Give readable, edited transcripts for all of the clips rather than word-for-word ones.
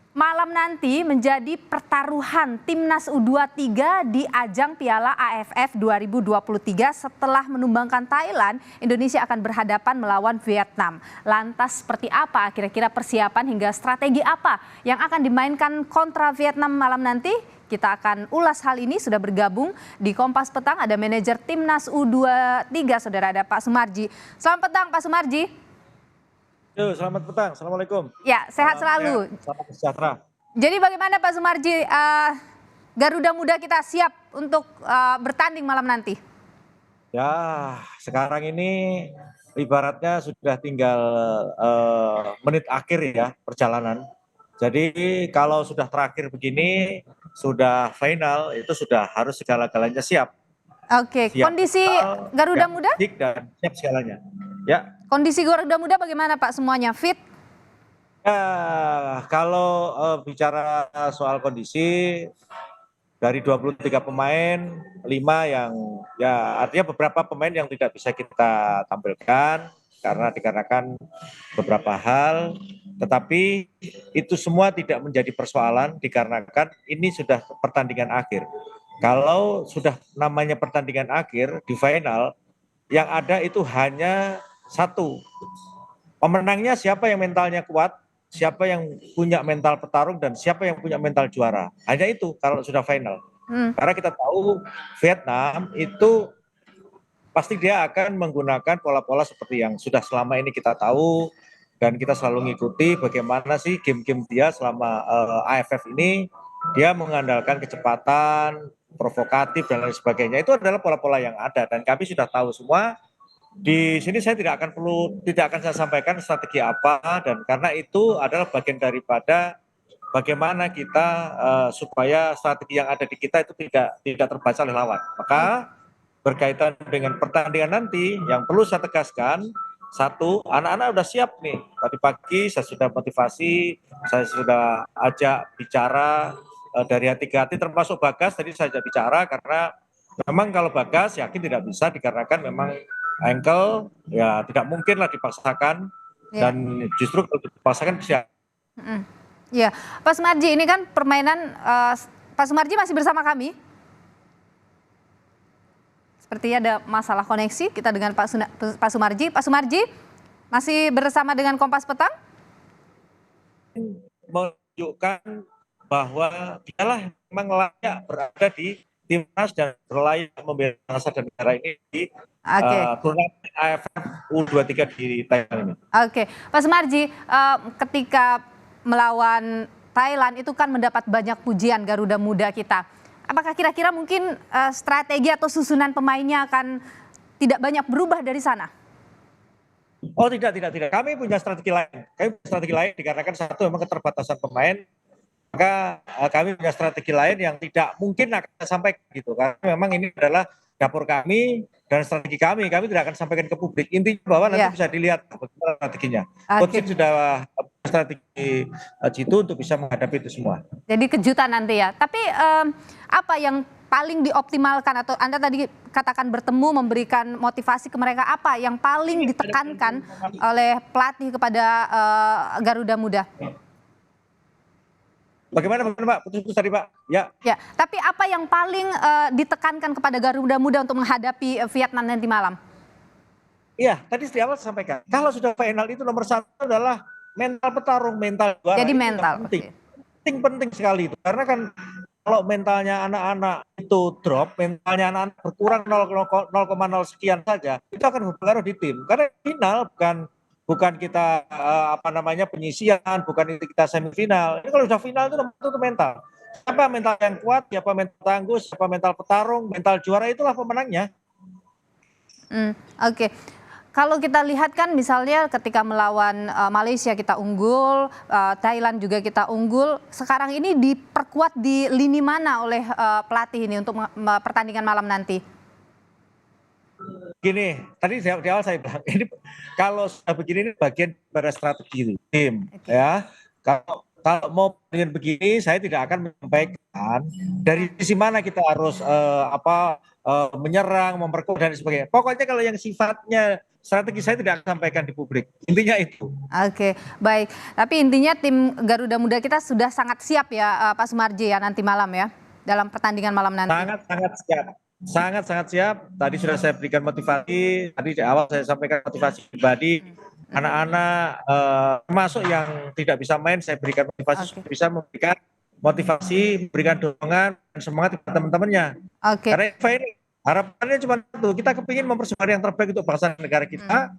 malam nanti menjadi pertaruhan Timnas U23 di ajang Piala AFF 2023 setelah menumbangkan Thailand, Indonesia akan berhadapan melawan Vietnam. Lantas seperti apa kira-kira persiapan hingga strategi apa yang akan dimainkan kontra Vietnam malam nanti? Kita akan ulas hal ini, sudah bergabung di Kompas Petang ada manajer Timnas U23, saudara ada Pak Sumarji. Selamat petang Pak Sumarji. Yo, selamat petang, assalamualaikum. Ya, sehat selalu. Salam sejahtera. Jadi bagaimana Pak Sumarji, Garuda Muda kita siap untuk bertanding malam nanti? Ya, sekarang ini ibaratnya sudah tinggal menit akhir ya perjalanan. Jadi kalau sudah terakhir begini, sudah final, itu sudah harus segala-galanya siap. Oke, siap kondisi Garuda Muda? Dan siap segalanya. Ya. Kondisi Garuda Muda bagaimana Pak, semuanya fit? Ya, kalau bicara soal kondisi, dari 23 pemain, 5 yang ya artinya beberapa pemain yang tidak bisa kita tampilkan dikarenakan beberapa hal, tetapi itu semua tidak menjadi persoalan dikarenakan ini sudah pertandingan akhir. Kalau sudah namanya pertandingan akhir di final, yang ada itu hanya satu. Pemenangnya siapa yang mentalnya kuat, siapa yang punya mental petarung, dan siapa yang punya mental juara. Hanya itu kalau sudah final. Karena kita tahu Vietnam itu pasti dia akan menggunakan pola-pola seperti yang sudah selama ini kita tahu, dan kita selalu ngikuti bagaimana sih game-game dia selama AFF ini. Dia mengandalkan kecepatan, provokatif, dan lain sebagainya. Itu adalah pola-pola yang ada, dan kami sudah tahu semua. Di sini saya tidak akan saya sampaikan strategi apa, dan karena itu adalah bagian daripada bagaimana kita supaya strategi yang ada di kita itu tidak terbaca oleh lawan. Maka berkaitan dengan pertandingan nanti yang perlu saya tegaskan, satu, anak-anak sudah siap nih. Tadi pagi saya sudah motivasi, saya sudah ajak bicara dari hati ke hati, termasuk Bagas tadi saya ajak bicara, karena memang kalau Bagas yakin tidak bisa dikarenakan memang ankle ya tidak mungkin lah dipaksakan, dan justru kalau dipaksakan bisa. Ya, Pak Sumarji, ini kan permainan Pak Sumarji masih bersama kami. Sepertinya ada masalah koneksi kita dengan Pak Sumarji. Pak Sumarji masih bersama dengan Kompas Petang? Menunjukkan bahwa dialah memang layak berada di Timnas dan berlayak membela bangsa dan negara ini di turnamen AFF U23 di Thailand ini. Oke, Pak Sumarji, ketika melawan Thailand itu kan mendapat banyak pujian Garuda Muda kita. Apakah kira-kira mungkin strategi atau susunan pemainnya akan tidak banyak berubah dari sana? Oh tidak. Kami punya strategi lain. Dikarenakan satu memang keterbatasan pemain. Maka kami punya strategi lain yang tidak mungkin akan saya sampaikan gitu, karena memang ini adalah dapur kami dan strategi kami tidak akan sampaikan ke publik. Intinya bahwa nanti bisa dilihat bagaimana strateginya. Coach sudah strategi jitu untuk bisa menghadapi itu semua. Jadi kejutan nanti ya. Tapi apa yang paling dioptimalkan, atau Anda tadi katakan bertemu memberikan motivasi ke mereka, apa yang paling ditekankan oleh pelatih kepada Garuda Muda? Bagaimana Pak? Putus-putus tadi Pak. Ya. Tapi apa yang paling ditekankan kepada Garuda Muda untuk menghadapi Vietnam nanti malam? Iya, tadi di awal saya sampaikan. Kalau sudah final itu nomor satu adalah mental petarung, mental juara. Jadi mental. Penting sekali itu. Karena kan kalau mentalnya anak-anak itu drop, mentalnya anak-anak berkurang 0,0 sekian saja, itu akan berpengaruh di tim. Karena final bukan kita penyisian, bukan itu kita semifinal. Ini kalau sudah final itu mental. Siapa mental yang kuat, siapa mental tangguh, siapa mental petarung, mental juara, itulah pemenangnya. Oke. Kalau kita lihat kan misalnya ketika melawan Malaysia kita unggul, Thailand juga kita unggul. Sekarang ini diperkuat di lini mana oleh pelatih ini untuk pertandingan malam nanti? Gini, tadi di awal saya bilang, ini kalau sudah begini ini bagian pada strategi tim, ya. Kalau mau dengan begini, saya tidak akan menyampaikan dari sisi mana kita harus menyerang, memperkuat dan sebagainya. Pokoknya kalau yang sifatnya strategi saya tidak akan sampaikan di publik. Intinya itu. Oke, baik. Tapi intinya tim Garuda Muda kita sudah sangat siap ya, Pak Sumarji ya nanti malam ya, dalam pertandingan malam nanti. Sangat siap. Sangat siap. Tadi sudah saya berikan motivasi. Tadi di awal saya sampaikan motivasi pribadi. Anak-anak termasuk yang tidak bisa main, saya berikan motivasi, bisa memberikan motivasi, memberikan dorongan dan semangat kepada teman-temannya. Karena ini harapannya cuma satu, kita kepingin mempersembahkan yang terbaik untuk bangsa dan negara kita.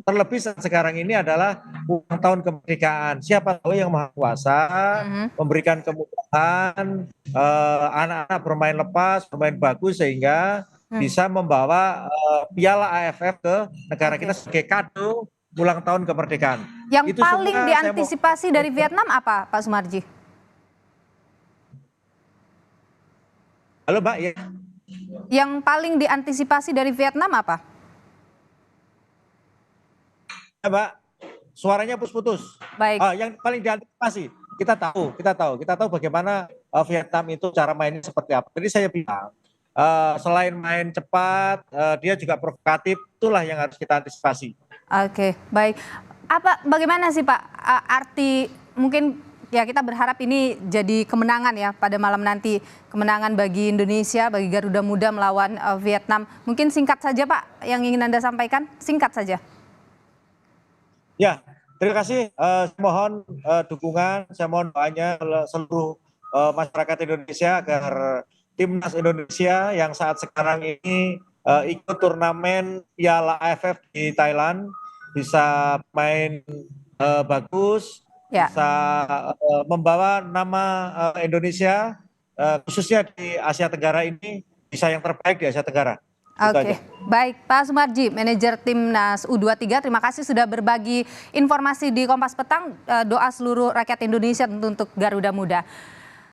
Terlebih saat sekarang ini adalah ulang tahun kemerdekaan. Siapa tahu yang Maha Kuasa memberikan kemudahan anak-anak bermain lepas, bermain bagus sehingga bisa membawa piala AFF ke negara kita sebagai kado ulang tahun kemerdekaan. Yang itu paling diantisipasi dari Vietnam apa, Pak Sumarji? Halo Mbak, ya. Yang paling diantisipasi dari Vietnam apa? Ya, Mbak, suaranya putus-putus. Baik. Yang paling diantisipasi, kita tahu bagaimana Vietnam itu cara mainnya seperti apa. Jadi saya bilang, selain main cepat, dia juga provokatif, itulah yang harus kita antisipasi. Oke, baik. Bagaimana sih Pak arti mungkin ya kita berharap ini jadi kemenangan ya pada malam nanti, kemenangan bagi Indonesia, bagi Garuda Muda melawan Vietnam. Mungkin singkat saja Pak yang ingin Anda sampaikan, singkat saja. Ya, terima kasih. Saya mohon dukungan, saya mohon doanya seluruh masyarakat Indonesia agar timnas Indonesia yang saat sekarang ini ikut turnamen Piala AFF di Thailand bisa main bagus, bisa membawa nama Indonesia khususnya di Asia Tenggara ini bisa yang terbaik di Asia Tenggara. Oke, baik Pak Sumarji, manajer Timnas U23, terima kasih sudah berbagi informasi di Kompas Petang. Doa seluruh rakyat Indonesia untuk Garuda Muda.